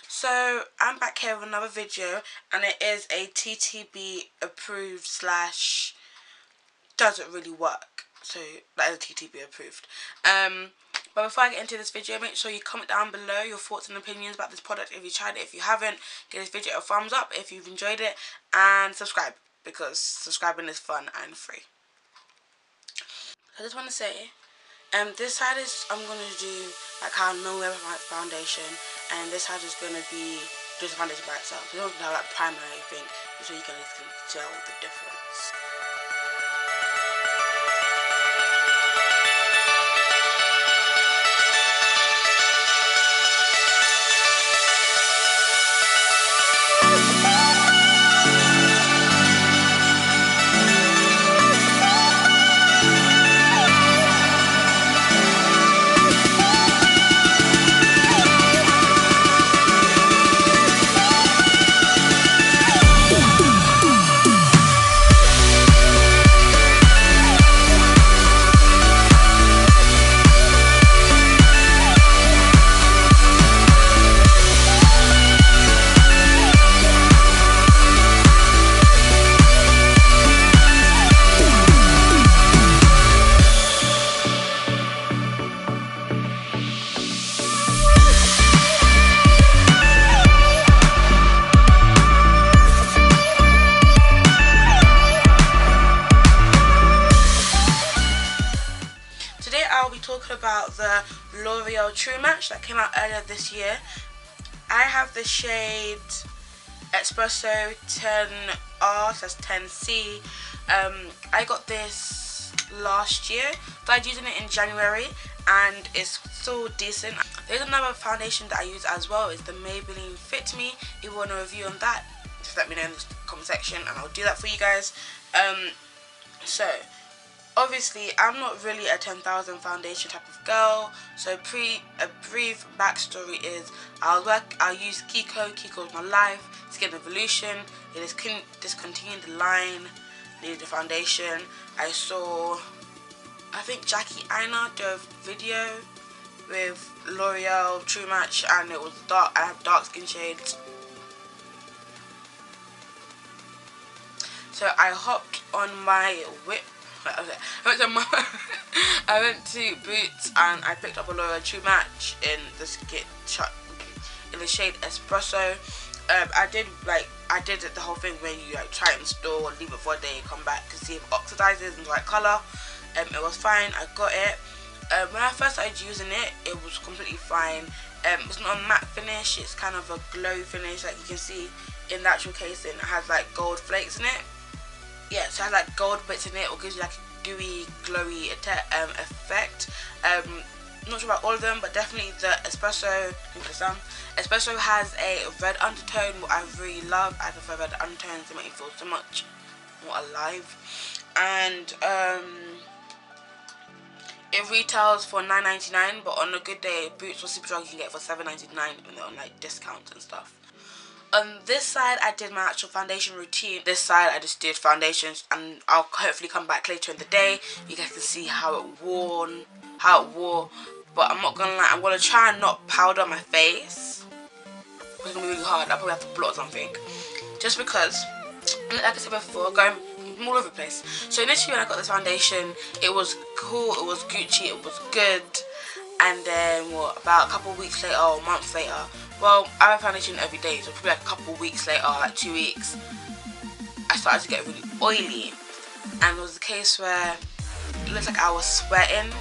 So I'm back here with another video, and it is a TTB approved slash doesn't really work. So that is TTB approved. But before I get into this video, make sure you comment down below your thoughts and opinions about this product if you tried it. If you haven't, give this video a thumbs up if you've enjoyed it, and subscribe because subscribing is fun and free. I just want to say, this side is I'm gonna do like how I know where my foundation, and this side is gonna be just foundation by itself. So you don't have like primary thing, so you can tell the difference. I'll be talking about the L'Oreal True Match that came out earlier this year. I have the shade Espresso 10R, so that's 10C. I got this last year, started using it in January, and it's still decent. There's another foundation that I use as well, it's the Maybelline Fit Me. If you want a review on that, just let me know in the comment section and I'll do that for you guys. So obviously, I'm not really a 10,000 foundation type of girl, so a brief backstory is I'll use Kiko. Kiko is my life, Skin Evolution. It is discontinued the line, needed a foundation. I saw, I think Jackie Aina did a video with L'Oreal True Match, and it was dark. I have dark skin shades. So I hopped on my whip. I went to Boots and I picked up a L'Oreal True Match in the shade Espresso. I did the whole thing where you like try it in store, leave it for a day, come back to see if it oxidizes in the right color. It was fine. I got it. When I first started using it, it was completely fine. It's not a matte finish. It's kind of a glow finish, like you can see in the actual casing. It has like gold flakes in it. Yeah, so it has like gold bits in it, or gives you like a dewy, glowy effect. Not sure about all of them, but definitely the Espresso. Espresso has a red undertone, what I really love. I prefer red undertones; they make me feel so much more alive. And it retails for $9.99, but on a good day, Boots or Superdrug you can get it for $7.99 when they're on like discounts and stuff. On this side, I did my actual foundation routine. This side, I just did foundations, and I'll hopefully come back later in the day. You guys can see how it wore. But I'm not gonna lie, I'm gonna try and not powder my face. It's gonna be really hard. I'll probably have to blot something, just because, like I said before, going all over the place. So initially, when I got this foundation, it was cool. It was Gucci. It was good. And then, what, about a couple of weeks later, or months later. Well, I have foundation every day, so probably like a couple of weeks later, like 2 weeks, I started to get really oily, and it was a case where it looked like I was sweating,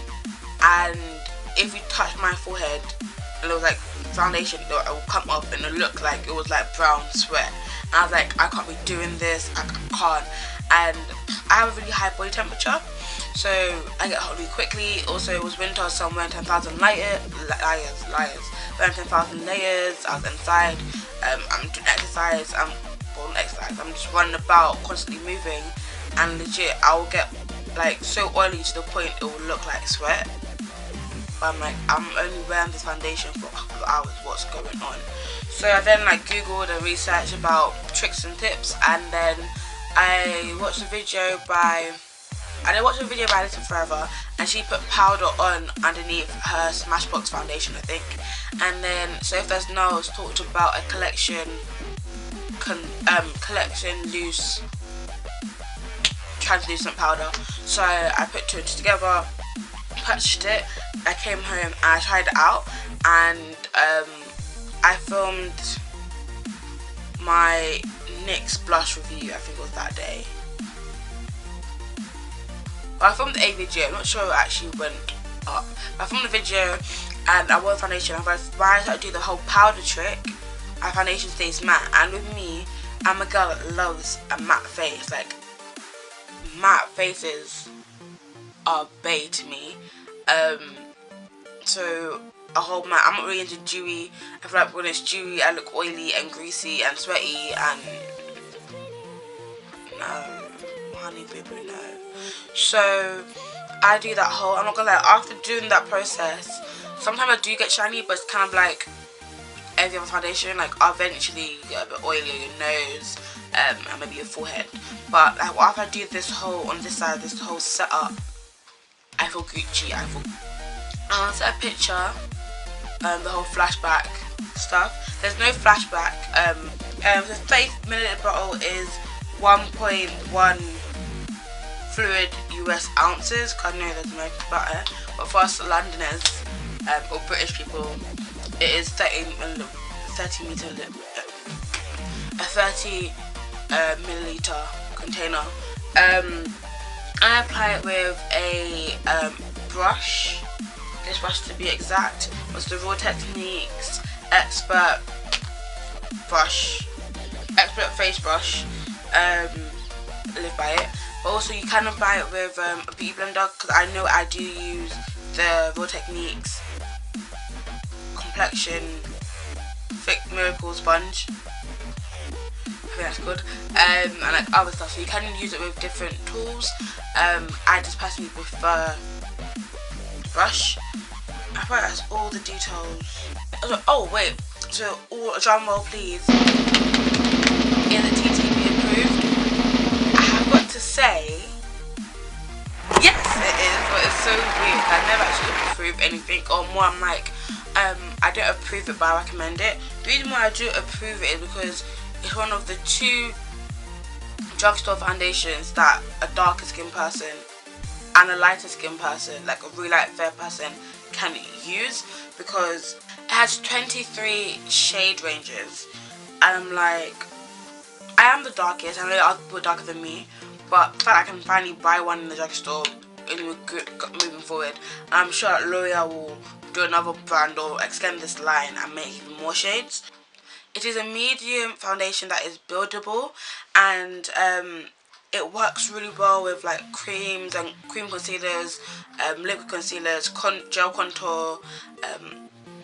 and if you touch my forehead and it was like foundation, it will come up and it looked like it was like brown sweat, and I was like, I can't be doing this, I can't. And I have a really high body temperature, so I get hot really quickly. Also, it was winter, so I'm wearing 10,000 layers. Wearing 10,000 layers. I was inside. I'm doing exercise. I'm just running about, constantly moving, and legit, I will get like so oily to the point it will look like sweat. But I'm like, I'm only wearing this foundation for a couple of hours. What's going on? So I then like googled and researched about tricks and tips, and then I watched a video by Little Forever, and she put powder on underneath her Smashbox foundation, I think, And then, so if there's no, it's talked about a collection loose translucent powder. So I put two together, purchased it. I came home and I tried it out, and I filmed my NYX blush review. I think it was that day. Well, I filmed a video. I'm not sure it actually went up. I filmed a video and I wore foundation. And when I started to do the whole powder trick, my foundation stays matte. And with me, I'm a girl that loves a matte face. Like, matte faces are bae to me. So a whole matte. I'm not really into dewy. I feel like when it's dewy, I look oily and greasy and sweaty, and no, honey baby, no. So I do that whole, I'm not gonna lie, after doing that process, sometimes I do get shiny, but it's kind of like every other foundation. Like, eventually you get a bit oily on your nose, and maybe your forehead. But like, after I do this whole, on this side, this whole setup, I feel Gucci. I feel. I'll set a picture. The whole flashback stuff. There's no flashback. The 30ml bottle is 1.1 fluid US ounces. Cause I know there's no about it, but for us Londoners or British people, it is 30 milliliter container. I apply it with a brush. This brush, to be exact, was the Raw Techniques Expert Face Brush. Live by it. But also you can buy it with a beauty blender, because I know I do use the Raw Techniques Complexion Thick Miracle Sponge. I think that's good. And like other stuff, so you can use it with different tools. I just personally prefer brush. I feel like that's all the details. Oh wait, so all drum roll please. Is the TTB approved? I have got to say, yes it is, but it's so weird. I never actually approve anything, or more I'm like, I don't approve it but I recommend it. The reason why I do approve it is because it's one of the two drugstore foundations that a darker skin person and a lighter skin person, like a really light fair person, can use, because it has 23 shade ranges, and I'm like, I am the darkest. I know other people are darker than me, but the fact I can finally buy one in the drugstore is good moving forward. And I'm sure that Loreal will do another brand or extend this line and make even more shades. It is a medium foundation that is buildable, and it works really well with like creams and cream concealers, liquid concealers, gel contour,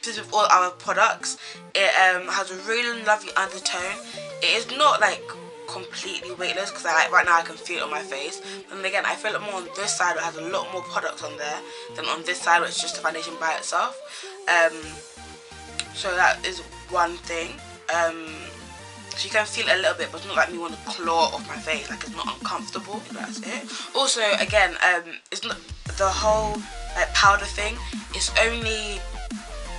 just with all our products. It has a really lovely undertone. It is not like completely weightless, because right now I can feel it on my face. And again, I feel it more on this side, where it has a lot more products on there, than on this side where it's just a foundation by itself. So that is one thing. So you can feel it a little bit, but it's not like me want to claw off my face. Like, it's not uncomfortable. That's it. Also, again, it's not the whole like powder thing. It's only,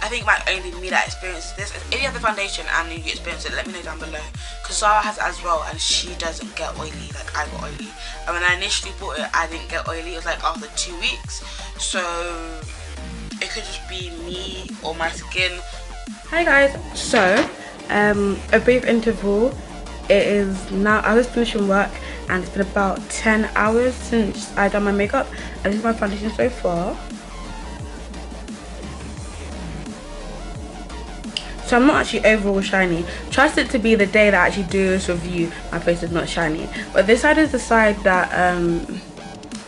I think, it might only be me that experiences this. If you have the foundation and you experience it, let me know down below. Because Sarah has it as well, and she doesn't get oily like I got oily. And when I initially bought it, I didn't get oily. It was like after 2 weeks. So it could just be me or my skin. Hi guys. So a brief interval. It is now, I was finishing work, and it's been about 10 hours since I done my makeup, and this is my foundation so far. So I'm not actually overall shiny. Trust it to be the day that I actually do this review, my face is not shiny. But this side is the side that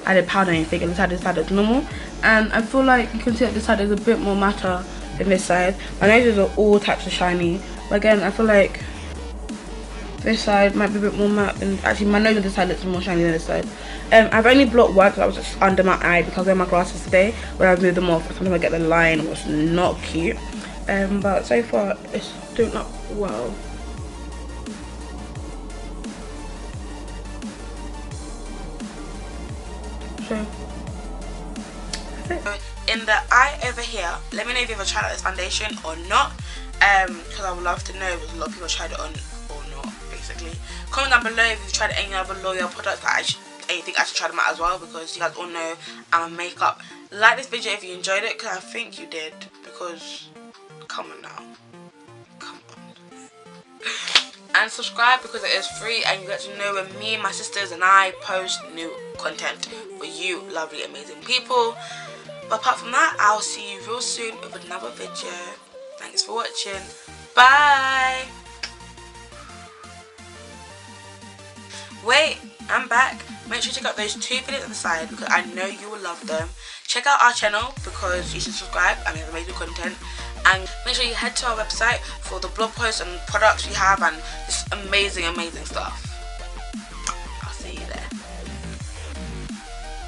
I did powder anything, and this side is normal. And I feel like you can see that this side is a bit more matter than this side. My noses are all types of shiny. But again, I feel like this side might be a bit more matte, and actually my nose on this side looks more shiny than this side. I've only blocked one because I was just under my eye because I wear my glasses today. When I moved them off, sometimes I get the line, which is not cute. But so far it's doing up well. So that's it. in the eye over here. Let me know if you ever tried out this foundation or not, because I would love to know if a lot of people tried it on or not, basically. Comment down below if you've tried any other L'Oreal products that you think I should try them out as well, because you guys all know I'm a makeup. Like this video if you enjoyed it, because I think you did, because come on now, come on. And subscribe because it is free, and you get to know when me and my sisters and I post new content for you lovely amazing people. But apart from that, I'll see you real soon with another video. Thanks for watching. Bye. Wait, I'm back. Make sure you check out those 2 videos on the side because I know you will love them. Check out our channel because you should subscribe and we have amazing content. And make sure you head to our website for the blog posts and products we have and this amazing stuff.